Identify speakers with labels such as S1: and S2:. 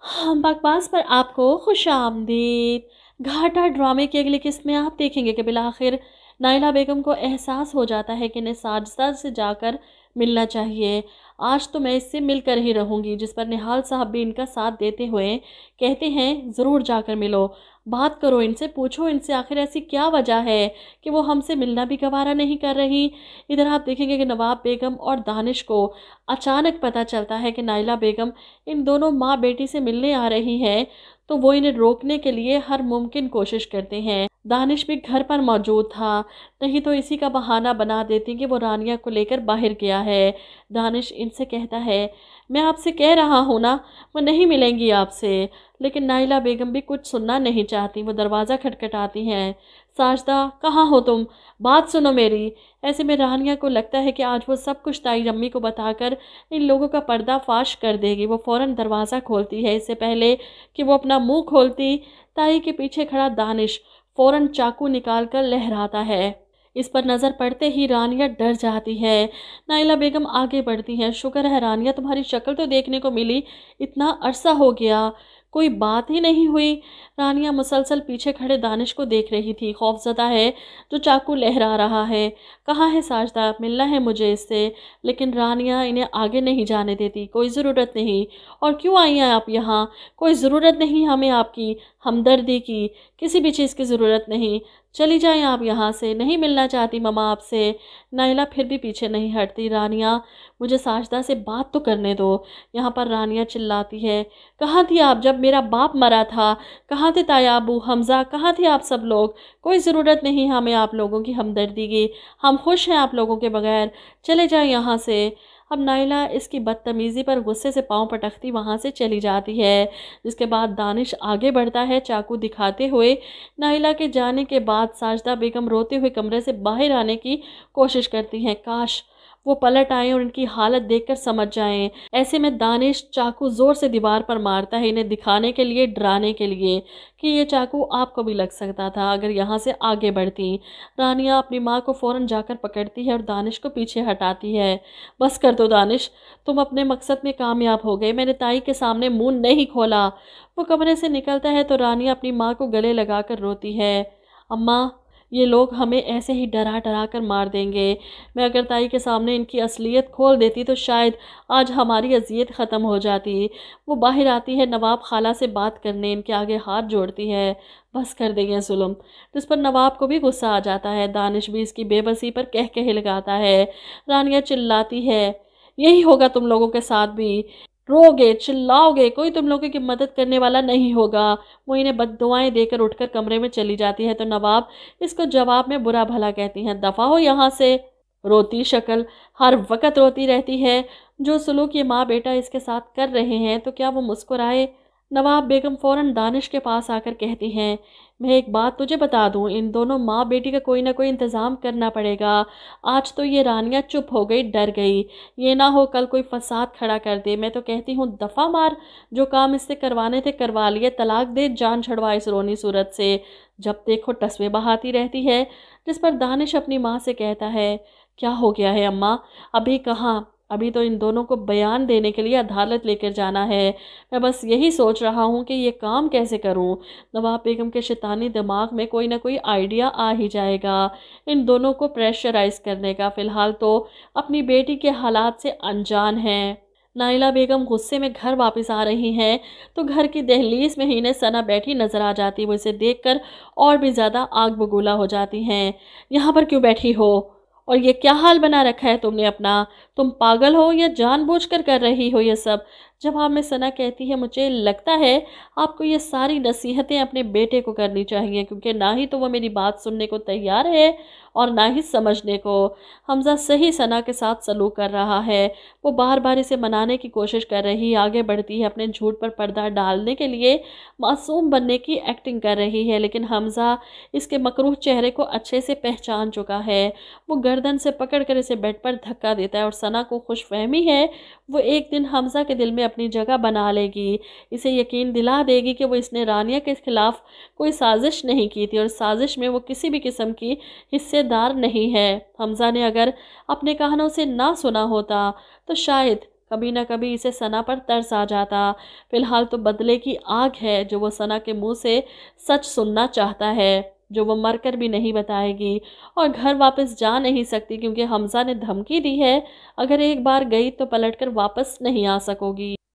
S1: हम बकवास पर आपको खुश आमदीद। घाटा ड्रामे की अगली किस्त में आप देखेंगे कि बिलाखिर नाइला बेगम को एहसास हो जाता है कि इन्हें साजिदा से जाकर मिलना चाहिए। आज तो मैं इससे मिलकर ही रहूंगी, जिस पर निहाल साहब भी इनका साथ देते हुए कहते हैं ज़रूर जाकर मिलो, बात करो इनसे, पूछो इनसे आखिर ऐसी क्या वजह है कि वो हमसे मिलना भी गवारा नहीं कर रही। इधर आप देखेंगे कि नवाब बेगम और दानिश को अचानक पता चलता है कि नाइला बेगम इन दोनों माँ बेटी से मिलने आ रही हैं, तो वो इन्हें रोकने के लिए हर मुमकिन कोशिश करते हैं। दानिश भी घर पर मौजूद था, नहीं तो इसी का बहाना बना देती कि वो रानिया को लेकर बाहर गया है। दानिश इनसे कहता है मैं आपसे कह रहा हूँ ना, वो नहीं मिलेंगी आपसे। लेकिन नाइला बेगम भी कुछ सुनना नहीं चाहती, वो दरवाज़ा खटखटाती हैं। साजदा कहाँ हो तुम, बात सुनो मेरी। ऐसे में रानिया को लगता है कि आज वो सब कुछ ताई अम्मी को बताकर इन लोगों का पर्दाफाश कर देगी। वो फ़ौरन दरवाज़ा खोलती है। इससे पहले कि वो अपना मुंह खोलती, ताई के पीछे खड़ा दानिश फ़ौरन चाकू निकाल कर लहराता है। इस पर नज़र पड़ते ही रानिया डर जाती है। नाइला बेगम आगे बढ़ती हैं। शुक्र है रानिया, तुम्हारी शक्ल तो देखने को मिली, इतना अरसा हो गया कोई बात ही नहीं हुई। रानिया मुसलसल पीछे खड़े दानिश को देख रही थी, खौफजदा है जो चाकू लहरा रहा है। कहाँ है साजदा, मिलना है मुझे इससे। लेकिन रानिया इन्हें आगे नहीं जाने देती। कोई ज़रूरत नहीं, और क्यों आई हैं आप यहाँ, कोई ज़रूरत नहीं हमें आपकी हमदर्दी की, किसी भी चीज़ की ज़रूरत नहीं, चली जाएं आप यहाँ से, नहीं मिलना चाहती ममा आपसे। नाइला फिर भी पीछे नहीं हटती। रानिया मुझे साजदा से बात तो करने दो। यहाँ पर रानिया चिल्लाती है कहाँ थी आप जब मेरा बाप मरा था, कहाँ थे ताया अबू हमज़ा, कहाँ थे आप सब लोग। कोई ज़रूरत नहीं हमें आप लोगों की हमदर्दी की, हम खुश हैं आप लोगों के बगैर, चले जाएं यहाँ से। अब नाइला इसकी बदतमीज़ी पर गुस्से से पांव पटकती वहाँ से चली जाती है। जिसके बाद दानिश आगे बढ़ता है चाकू दिखाते हुए। नाइला के जाने के बाद साजदा बेगम रोते हुए कमरे से बाहर आने की कोशिश करती हैं। काश वो पलट आएं और इनकी हालत देखकर समझ जाएं। ऐसे में दानिश चाकू ज़ोर से दीवार पर मारता है, इन्हें दिखाने के लिए, डराने के लिए कि ये चाकू आपको भी लग सकता था अगर यहाँ से आगे बढ़ती। रानिया अपनी माँ को फ़ौरन जाकर पकड़ती है और दानिश को पीछे हटाती है। बस कर दो दानिश, तुम अपने मकसद में कामयाब हो गए, मैंने ताई के सामने मुंह नहीं खोला। वो कमरे से निकलता है तो रानिया अपनी माँ को गले लगाकर रोती है। अम्मा, ये लोग हमें ऐसे ही डरा डरा कर मार देंगे। मैं अगर ताई के सामने इनकी असलियत खोल देती तो शायद आज हमारी अजियत ख़त्म हो जाती। वो बाहर आती है नवाब खाला से बात करने, इनके आगे हाथ जोड़ती है। बस कर देंगे जुल्म। जिस पर नवाब को भी गुस्सा आ जाता है। दानिश भी इसकी बेबसी पर कह कह लगाता है। रानिया चिल्लाती है यही होगा तुम लोगों के साथ भी, रोगे चिल्लाओगे, कोई तुम लोगों की मदद करने वाला नहीं होगा। वो इन्हें बद्दुआएं देकर उठकर कमरे में चली जाती है तो नवाब इसको जवाब में बुरा भला कहती हैं दफ़ा हो यहाँ से। रोती शक्ल, हर वक्त रोती रहती है। जो सलूक ये माँ बेटा इसके साथ कर रहे हैं तो क्या वो मुस्कुराए। नवाब बेगम फ़ौरन दानिश के पास आकर कहती हैं मैं एक बात तुझे बता दूं, इन दोनों माँ बेटी का कोई ना कोई इंतज़ाम करना पड़ेगा। आज तो ये रानियाँ चुप हो गई, डर गई, ये ना हो कल कोई फसाद खड़ा कर दे। मैं तो कहती हूँ दफ़ा मार, जो काम इससे करवाने थे करवा लिए, तलाक दे, जान छड़वा इस रोनी सूरत से, जब देखो टसवे बहाती रहती है। जिस पर दानिश अपनी माँ से कहता है क्या हो गया है अम्मा, अभी कहाँ, अभी तो इन दोनों को बयान देने के लिए अदालत लेकर जाना है। मैं बस यही सोच रहा हूँ कि ये काम कैसे करूँ। नवाब बेगम के शैतानी दिमाग में कोई ना कोई आइडिया आ ही जाएगा इन दोनों को प्रेशराइज करने का। फ़िलहाल तो अपनी बेटी के हालात से अनजान हैं। नाइला बेगम गुस्से में घर वापस आ रही हैं तो घर की दहलीज में ही इन्हें सना बैठी नजर आ जाती है। वो इसे देखकर और भी ज़्यादा आग बबूला हो जाती हैं। यहाँ पर क्यों बैठी हो, और ये क्या हाल बना रखा है तुमने अपना, तुम पागल हो या जानबूझकर कर रही हो ये सब। जवाब में सना कहती है मुझे लगता है आपको ये सारी नसीहतें अपने बेटे को करनी चाहिए, क्योंकि ना ही तो वो मेरी बात सुनने को तैयार है और ना ही समझने को। हमज़ा सही सना के साथ सलूक कर रहा है। वो बार बार इसे मनाने की कोशिश कर रही, आगे बढ़ती है, अपने झूठ पर पर्दा डालने के लिए मासूम बनने की एक्टिंग कर रही है। लेकिन हमज़ा इसके मकरूह चेहरे को अच्छे से पहचान चुका है। वो गर्दन से पकड़ कर इसे बेड पर धक्का देता है और सना को खुशफहमी है वो एक दिन हमज़ा के दिल में अपनी जगह बना लेगी, इसे यकीन दिला देगी कि वो इसने रानिया के खिलाफ कोई साजिश नहीं की थी और साजिश में वो किसी भी किस्म की हिस्सेदार नहीं है। हमज़ा ने अगर अपने कानों से ना सुना होता तो शायद کبھی نہ کبھی اسے ثنا پر ترس آ جاتا۔ فی الحال تو بدلے کی آگ ہے جو وہ ثنا کے منہ سے سچ سننا چاہتا ہے، جو وہ مر کر بھی نہیں بتائے گی، اور گھر واپس جا نہیں سکتی کیونکہ حمزہ نے دھمکی دی ہے، اگر ایک بار گئی تو پلٹ کر واپس نہیں آ سکو گی۔